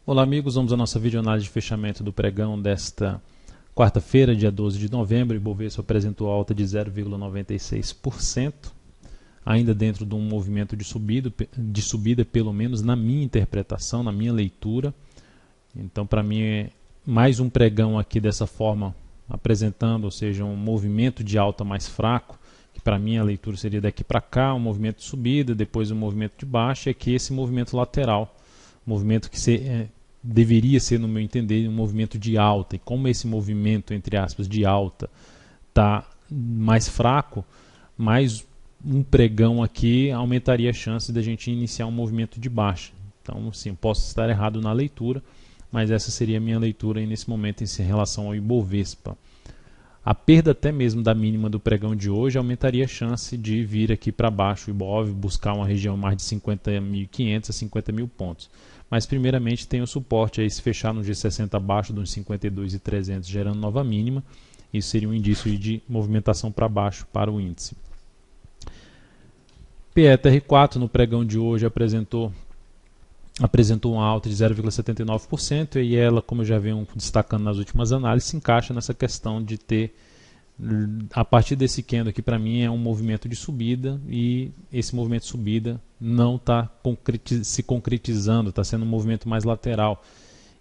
Olá amigos, vamos à nossa videoanálise de fechamento do pregão desta quarta-feira, dia 12 de novembro. O Ibovespa apresentou alta de 0,96%, ainda dentro de um movimento de subida, pelo menos na minha interpretação, na minha leitura. Então, para mim, é mais um pregão aqui dessa forma, apresentando, ou seja, um movimento de alta mais fraco, que para mim a leitura seria daqui para cá, um movimento de subida, depois um movimento de baixa, e aqui esse movimento lateral, movimento que deveria ser, no meu entender, um movimento de alta. E como esse movimento, entre aspas, de alta está mais fraco, mais um pregão aqui aumentaria a chance da gente iniciar um movimento de baixa. Então, sim, posso estar errado na leitura, mas essa seria a minha leitura aí nesse momento em relação ao Ibovespa. A perda até mesmo da mínima do pregão de hoje aumentaria a chance de vir aqui para baixo o Ibov, buscar uma região mais de 50.500 a 50.000 pontos. Mas primeiramente tem o suporte aí, se fechar no G60 abaixo dos 52.300, gerando nova mínima. Isso seria um indício de movimentação para baixo para o índice. PETR4 no pregão de hoje apresentou uma alta de 0,79% e ela, como eu já venho destacando nas últimas análises, se encaixa nessa questão de ter, a partir desse candle aqui, para mim é um movimento de subida, e esse movimento de subida não está se concretizando, está sendo um movimento mais lateral.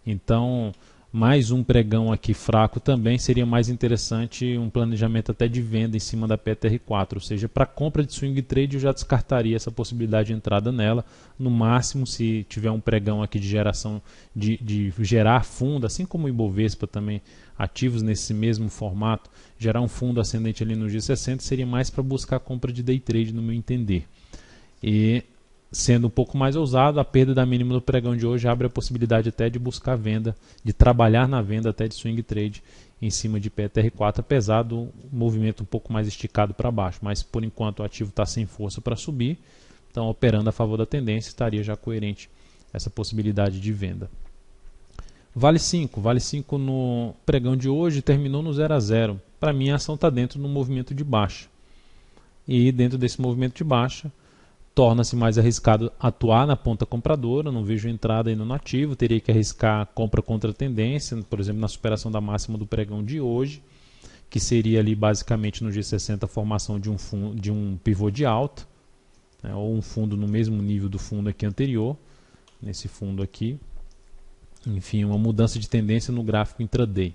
Então, mais um pregão aqui fraco também seria mais interessante, um planejamento até de venda em cima da PETR4, ou seja, para compra de swing trade eu já descartaria essa possibilidade de entrada nela. No máximo, se tiver um pregão aqui de geração, de gerar fundo, assim como o Ibovespa também, ativos nesse mesmo formato, gerar um fundo ascendente ali no G60, seria mais para buscar compra de day trade, no meu entender. E sendo um pouco mais ousado, a perda da mínima do pregão de hoje abre a possibilidade até de buscar venda, de trabalhar na venda até de swing trade em cima de PETR4, apesar do movimento um pouco mais esticado para baixo. Mas por enquanto o ativo está sem força para subir, então operando a favor da tendência, estaria já coerente essa possibilidade de venda. Vale 5 no pregão de hoje terminou no 0 a 0. Para mim a ação está dentro do movimento de baixa. E dentro desse movimento de baixa, torna-se mais arriscado atuar na ponta compradora. Não vejo entrada ainda no ativo, teria que arriscar compra contra tendência, por exemplo, na superação da máxima do pregão de hoje, que seria ali basicamente no G60 a formação de um pivô de alta, né, ou um fundo no mesmo nível do fundo aqui anterior, nesse fundo aqui. Enfim, uma mudança de tendência no gráfico intraday,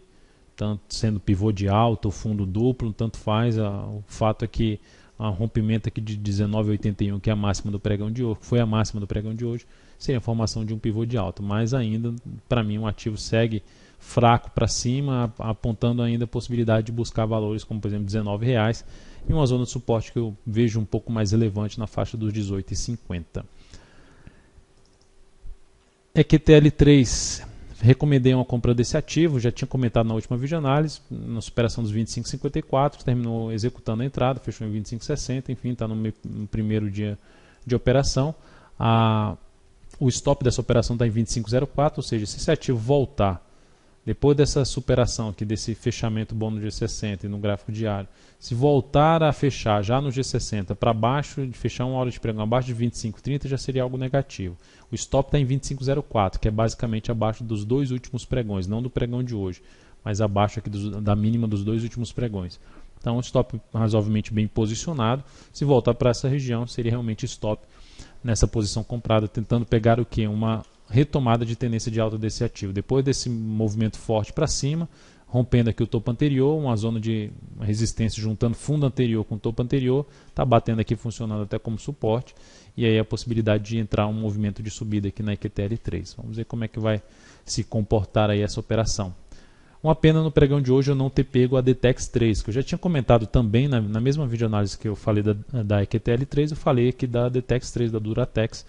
tanto sendo pivô de alta ou fundo duplo, tanto faz. O fato é que um rompimento aqui de 19,81, que é a máxima do pregão de hoje, foi a máxima do pregão de hoje, seria a formação de um pivô de alta. Mas ainda, para mim, o ativo segue fraco para cima, apontando ainda a possibilidade de buscar valores como, por exemplo, R$19, e uma zona de suporte que eu vejo um pouco mais relevante na faixa dos 18,50. EQTL3, recomendei uma compra desse ativo, já tinha comentado na última videoanálise, na superação dos 25,54, terminou executando a entrada, fechou em 25,60, enfim, está no primeiro dia de operação. O stop dessa operação está em 25,04, ou seja, se esse ativo voltar, depois dessa superação aqui, desse fechamento bom no G60 e no gráfico diário, se voltar a fechar já no G60 para baixo, de fechar uma hora de pregão abaixo de 25,30, já seria algo negativo. O stop está em 25,04, que é basicamente abaixo dos dois últimos pregões, não do pregão de hoje, mas abaixo aqui da mínima dos dois últimos pregões. Então, um stop razoavelmente bem posicionado. Se voltar para essa região, seria realmente stop nessa posição comprada, tentando pegar o que? Uma retomada de tendência de alta desse ativo. Depois desse movimento forte para cima, rompendo aqui o topo anterior, uma zona de resistência juntando fundo anterior com topo anterior, está batendo aqui, funcionando até como suporte, e aí a possibilidade de entrar um movimento de subida aqui na EQTL3. Vamos ver como é que vai se comportar aí essa operação. Uma pena no pregão de hoje eu não ter pego a DTEX3, que eu já tinha comentado também na mesma videoanálise que eu falei da EQTL3, eu falei aqui da DTEX3, da Duratex,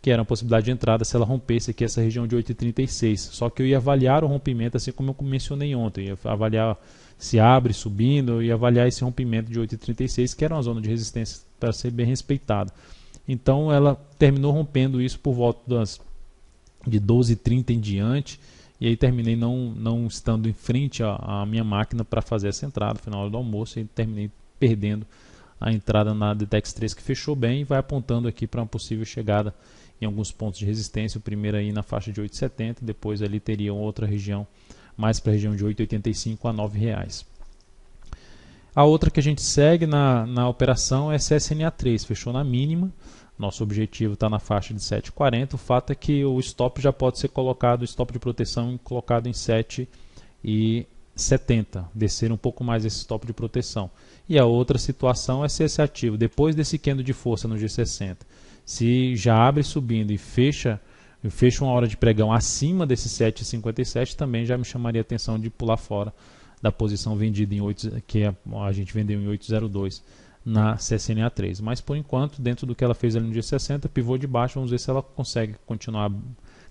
que era uma possibilidade de entrada se ela rompesse aqui essa região de 8,36. Só que eu ia avaliar o rompimento, assim como eu mencionei ontem, ia avaliar se abre subindo, eu ia avaliar esse rompimento de 8,36, que era uma zona de resistência para ser bem respeitada. Então ela terminou rompendo isso por volta de 12,30 em diante, e aí terminei não estando em frente à minha máquina para fazer essa entrada no final do almoço, e terminei perdendo a entrada na DTEX3, que fechou bem e vai apontando aqui para uma possível chegada em alguns pontos de resistência, o primeiro aí na faixa de 8,70, depois ali teria outra região, mais para a região de 8,85 a R$ 9,00. A outra que a gente segue na operação é CSNA3, fechou na mínima, nosso objetivo está na faixa de 7,40, o fato é que o stop já pode ser colocado, o stop de proteção colocado em 7,70, descer um pouco mais esse stop de proteção. E a outra situação é se esse ativo, depois desse candle de força no G60, se já abre subindo e fecha uma hora de pregão acima desse 7,57, também já me chamaria a atenção de pular fora da posição vendida em 8, que a gente vendeu em 8,02 na CSNA3. Mas por enquanto, dentro do que ela fez ali no G60, pivô de baixo, vamos ver se ela consegue continuar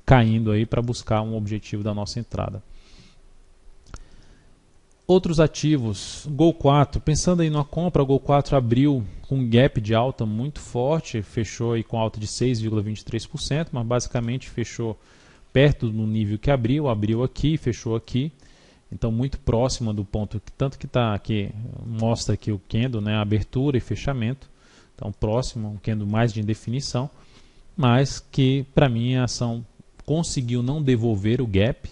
caindo aí para buscar um objetivo da nossa entrada. Outros ativos, Gol 4, pensando aí numa compra, o Gol 4 abriu com um gap de alta muito forte, fechou aí com alta de 6,23%, mas basicamente fechou perto do nível que abriu aqui, fechou aqui, então muito próximo do ponto, tanto que está aqui, mostra aqui o candle, né, abertura e fechamento, então próximo, um candle mais de indefinição, mas que para mim a ação conseguiu não devolver o gap,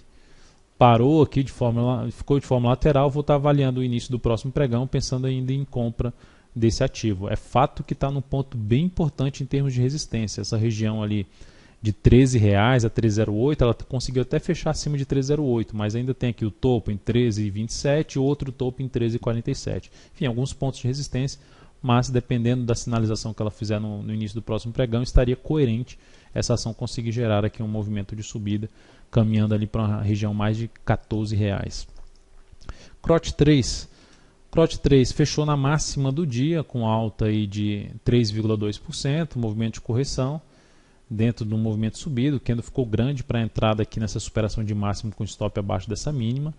parou aqui ficou de forma lateral, vou estar avaliando o início do próximo pregão, pensando ainda em compra desse ativo. É fato que está num ponto bem importante em termos de resistência. Essa região ali de R$13 a 13,08, ela conseguiu até fechar acima de 13,08, mas ainda tem aqui o topo em 13,27 e outro topo em 13,47. Enfim, alguns pontos de resistência, mas dependendo da sinalização que ela fizer no início do próximo pregão, estaria coerente essa ação conseguir gerar aqui um movimento de subida, caminhando ali para uma região mais de R$14. CROT 3 fechou na máxima do dia, com alta aí de 3,2%, movimento de correção, dentro de um movimento de subida, o candle ficou grande para a entrada aqui nessa superação de máximo com stop abaixo dessa mínima,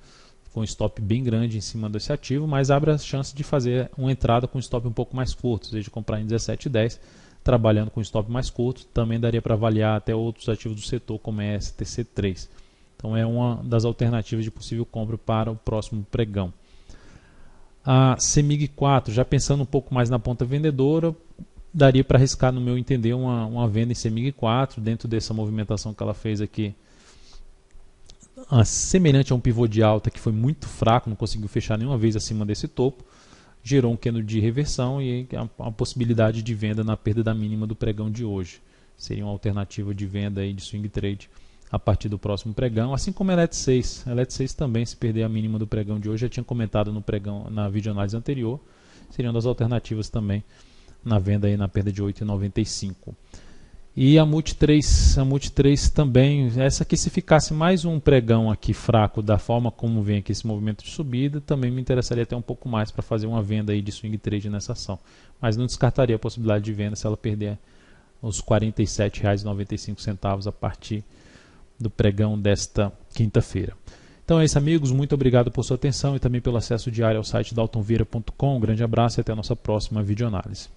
com um stop bem grande em cima desse ativo, mas abre a chance de fazer uma entrada com stop um pouco mais curto, ou seja, de comprar em 17,10, trabalhando com stop mais curto. Também daria para avaliar até outros ativos do setor, como é STC3. Então é uma das alternativas de possível compra para o próximo pregão. A CEMIG 4, já pensando um pouco mais na ponta vendedora, daria para arriscar, no meu entender, uma venda em CEMIG 4, dentro dessa movimentação que ela fez aqui, semelhante a um pivô de alta que foi muito fraco, não conseguiu fechar nenhuma vez acima desse topo, gerou um candle de reversão e a possibilidade de venda na perda da mínima do pregão de hoje. Seria uma alternativa de venda aí de swing trade a partir do próximo pregão, assim como a LET6. A LET6 também, se perder a mínima do pregão de hoje, já tinha comentado no pregão, na videoanálise anterior, seriam das alternativas também na venda aí na perda de 8,95. E a MUT3 também, essa aqui, se ficasse mais um pregão aqui fraco da forma como vem aqui esse movimento de subida, também me interessaria até um pouco mais para fazer uma venda aí de swing trade nessa ação. Mas não descartaria a possibilidade de venda se ela perder os R$ 47,95 a partir do pregão desta quinta-feira. Então é isso, amigos, muito obrigado por sua atenção e também pelo acesso diário ao site daltonvieira.com. Um grande abraço e até a nossa próxima videoanálise.